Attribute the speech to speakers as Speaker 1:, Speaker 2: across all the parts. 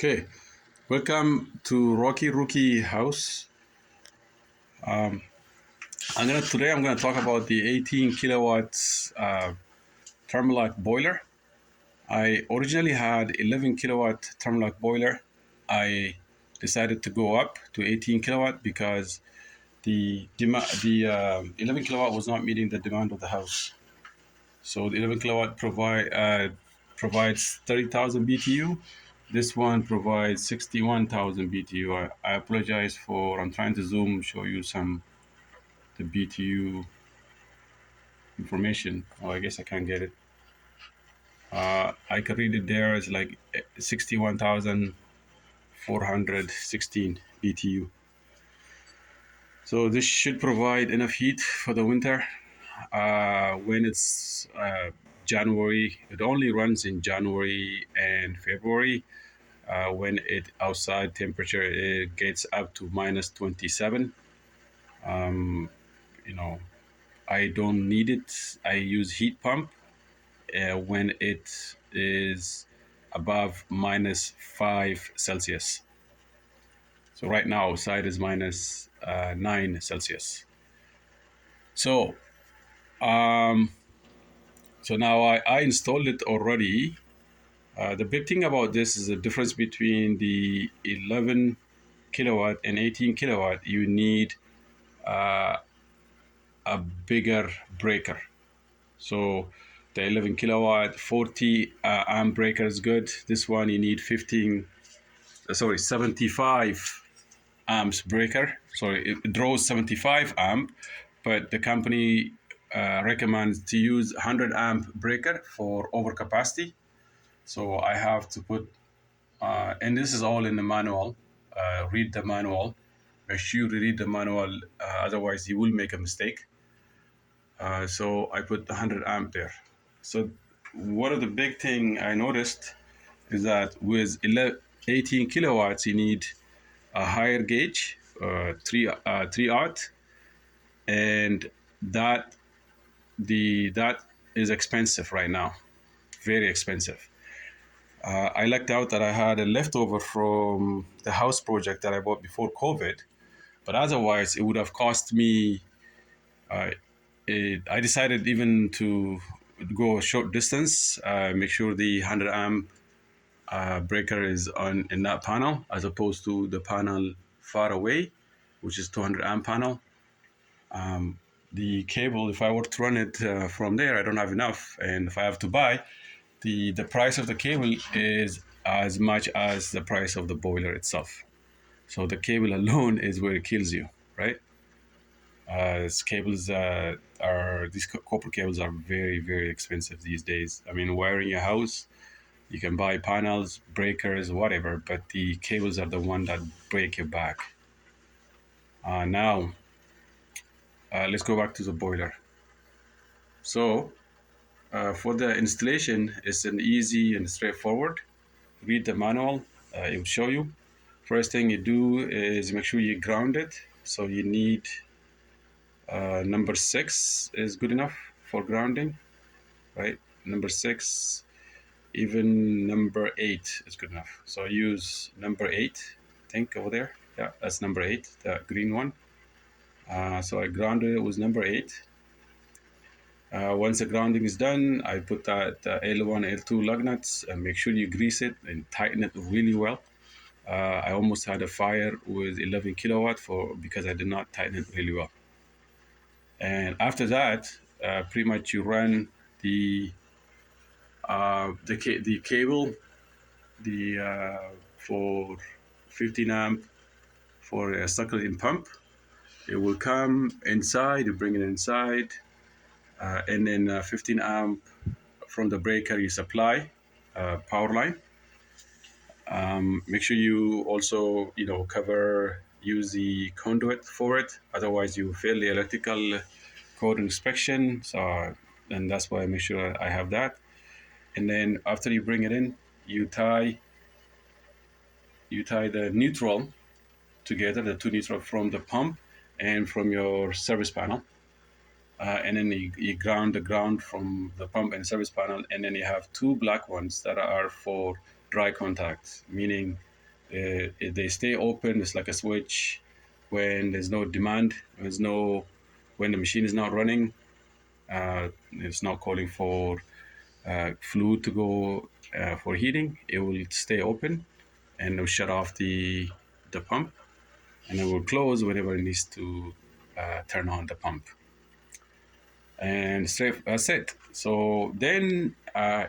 Speaker 1: Okay, welcome to Rocky Rookie House. Um, I'm gonna talk about the 18 kilowatts Thermeloc boiler. I originally had 11 kilowatt Thermeloc boiler. I decided to go up to 18 kilowatt because the 11 kilowatt was not meeting the demand of the house. So the 11 kilowatt provides 30,000 BTU. This one provides 61,000 BTU. I apologize for, I'm trying to zoom, show you the BTU information. Oh, I guess I can't get it. I could read it there as like 61,416 BTU. So this should provide enough heat for the winter. When it's January, it only runs in January and February. When it outside temperature it gets up to minus 27. You know, I don't need it. I use heat pump when it is above minus 5 Celsius. So right now outside is minus 9 Celsius. So um, so now I installed it already. The big thing about this is the difference between the 11 kilowatt and 18 kilowatt. You need uh, a bigger breaker. So the 11 kilowatt 40 amp breaker is good. This one you need 75 amps breaker. So it draws 75 amp, but the company recommends to use 100 amp breaker for overcapacity. So I have to put, and this is all in the manual. Read the manual. Make sure you read the manual, otherwise you will make a mistake. So I put 100 amp there. So one of the big thing I noticed is that with 18 kilowatts, you need a higher gauge, 3/0, and that that is expensive right now, very expensive. I lucked out that I had a leftover from the house project that I bought before COVID, but otherwise it would have cost me. Uh, I decided even to go a short distance, make sure the 100 amp breaker is on in that panel as opposed to the panel far away, which is 200 amp panel. The cable, if I were to run it from there, I don't have enough, and if I have to buy, the price of the cable is as much as the price of the boiler itself. So the cable alone is where it kills you, right? These copper cables are very, very expensive these days. I mean, wiring a house, you can buy panels, breakers, whatever, but the cables are the one that break your back. Now, let's go back to the boiler. So, for the installation, it's an easy and straightforward. Read the manual, it will show you. First thing you do is make sure you ground it. So you need number 6 is good enough for grounding, right? Number 6, even number 8 is good enough. So I use number 8, I think over there. Yeah, that's number 8, the green one. So I grounded it with number 8. Once the grounding is done, I put that L1, L2 lug nuts and make sure you grease it and tighten it really well. I almost had a fire with 11 kilowatt because I did not tighten it really well. And after that, pretty much you run the cable for 15 amp for a suckling pump. It will come inside, you bring it inside, and then 15 amp from the breaker you supply power line. Make sure you also use the conduit for it, otherwise you fail the electrical code inspection. So and that's why I make sure I have that. And then after you bring it in, you tie the neutral together, the two neutral from the pump and from your service panel. And then you ground the ground from the pump and service panel, and then you have two black ones that are for dry contact, meaning They stay open. It's like a switch. When there's no demand, when the machine is not running, it's not calling for fluid to go for heating. It will stay open, and it will shut off the pump, and it will close whenever it needs to turn on the pump. And straight, that's it. So then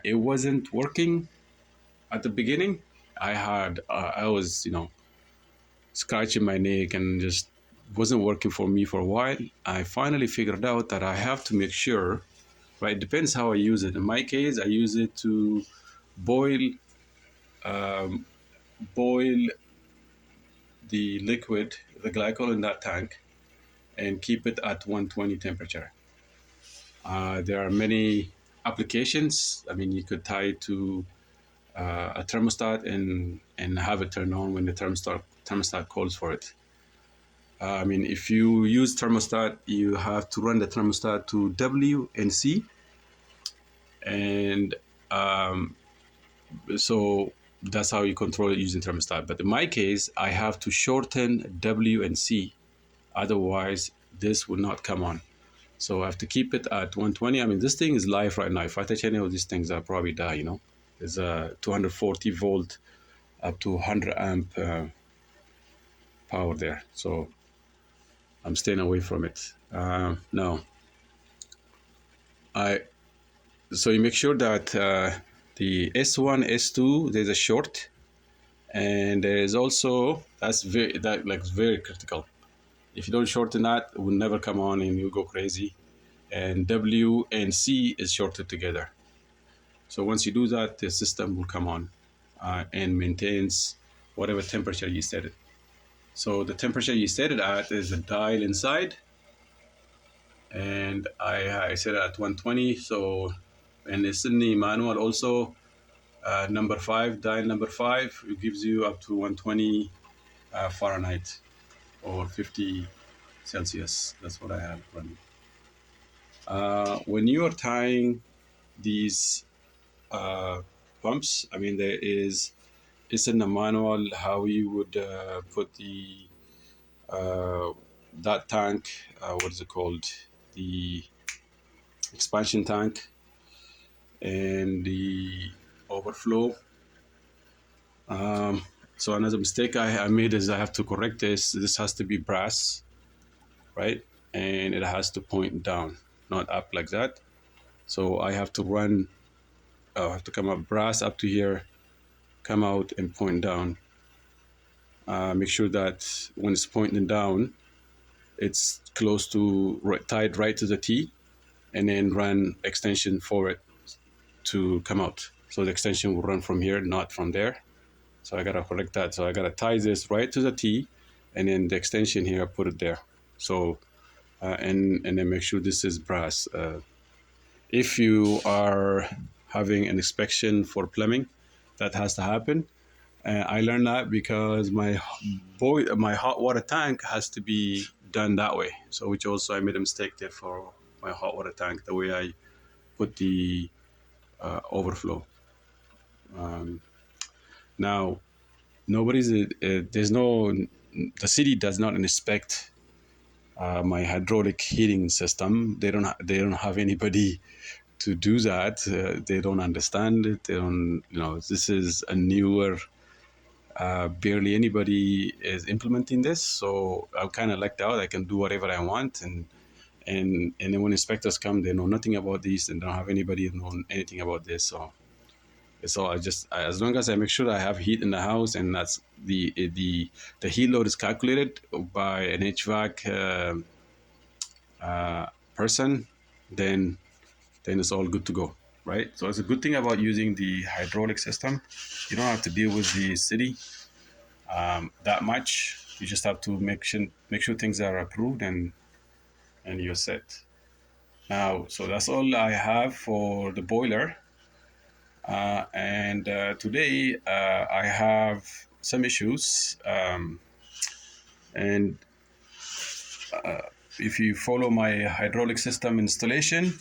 Speaker 1: it wasn't working at the beginning. I was scratching my neck and just wasn't working for me for a while. I finally figured out that I have to make sure, right? It depends how I use it. In my case, I use it to boil um, boil the liquid, the glycol in that tank, and keep it at 120 temperature. There are many applications. I mean, you could tie it to a thermostat and have it turn on when the thermostat calls for it. I mean, if you use thermostat, you have to run the thermostat to W and C, and so that's how you control it using thermostat. But in my case, I have to shorten W and C, otherwise this will not come on. So I have to keep it at 120. I mean, this thing is live right now. If I touch any of these things, I'll probably die. There's a 240 volt up to 100 amp power there. So I'm staying away from it. Now, so you make sure that the S1, S2, there's a short, and there is also very critical. If you don't shorten that, it will never come on, and you'll go crazy. And W and C is shorted together. So once you do that, the system will come on and maintains whatever temperature you set it. So the temperature you set it at is a dial inside, and I set it at 120. So, and it's in the manual also. Number 5, dial number 5, it gives you up to 120 Fahrenheit or 50 Celsius. That's what I have running. When you are tying these pumps, I mean, it's in the manual how you would put that tank, what is it called? The expansion tank and the overflow. So another mistake I made is I have to correct this. This has to be brass, right? And it has to point down, not up like that. So I have to come up brass up to here, come out and point down. Make sure that when it's pointing down, it's close to tied right to the T, and then run extension forward to come out. So the extension will run from here, not from there. So I gotta correct that. So I gotta tie this right to the T, and then the extension here, put it there. So and then make sure this is brass. If you are having an inspection for plumbing, that has to happen. I learned that because my hot water tank has to be done that way. So which also I made a mistake there for my hot water tank, the way I put the overflow. Now, there's no, the city does not inspect my hydraulic heating system. They don't have anybody to do that. They don't understand it. They don't, this is a newer, barely anybody is implementing this. So I'm kind of lucked out. I can do whatever I want. And then when inspectors come, they know nothing about this and don't have anybody know anything about this. So as long as I make sure I have heat in the house, and that's the heat load is calculated by an HVAC person, then it's all good to go, right? So it's a good thing about using the hydraulic system. You don't have to deal with the city that much. You just have to make sure things are approved, and you're set. Now, so that's all I have for the boiler. And today I have some issues, and if you follow my hydraulic system installation,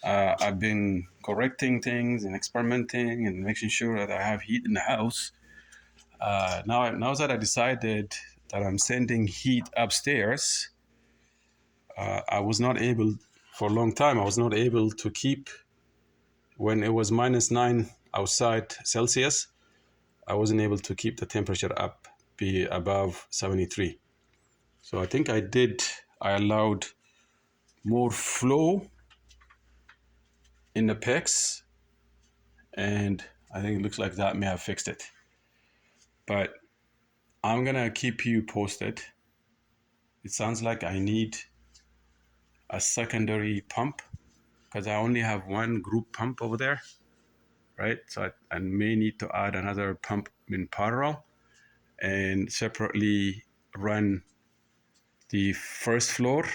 Speaker 1: I've been correcting things and experimenting and making sure that I have heat in the house. Now that I decided that I'm sending heat upstairs, I was not able, for a long time, I was not able to keep, when it was -9 outside Celsius, I wasn't able to keep the temperature up, be above 73. So I think I allowed more flow in the PEX, and I think it looks like that may have fixed it. But I'm gonna keep you posted. It sounds like I need a secondary pump because I only have one group pump over there, right? So I may need to add another pump in parallel and separately run the first floor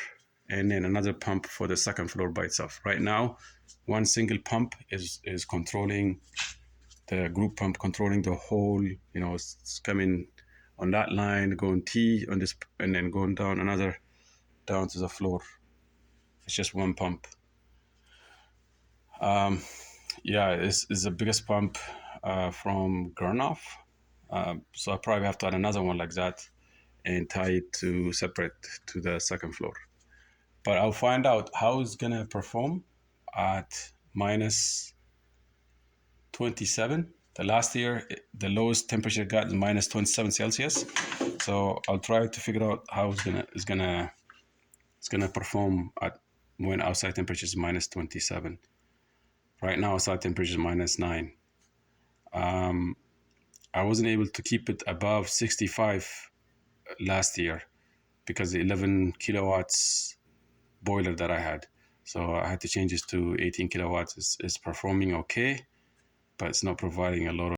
Speaker 1: and then another pump for the second floor by itself. Right now, one single pump is controlling the group pump, controlling the whole, it's coming on that line, going T on this, and then going down another, down to the floor. It's just one pump. Yeah, it's the biggest pump from Gurnoff. So I probably have to add another one like that and tie it to separate to the second floor. But I'll find out how it's gonna perform at -27. The last year, the lowest temperature got is -27 Celsius. So I'll try to figure out how it's gonna perform at when outside temperature is -27. Right now, outside temperature is -9. I wasn't able to keep it above 65 last year because the 11 kilowatts boiler that I had. So I had to change this to 18 kilowatts. It's performing okay, but it's not providing a lot of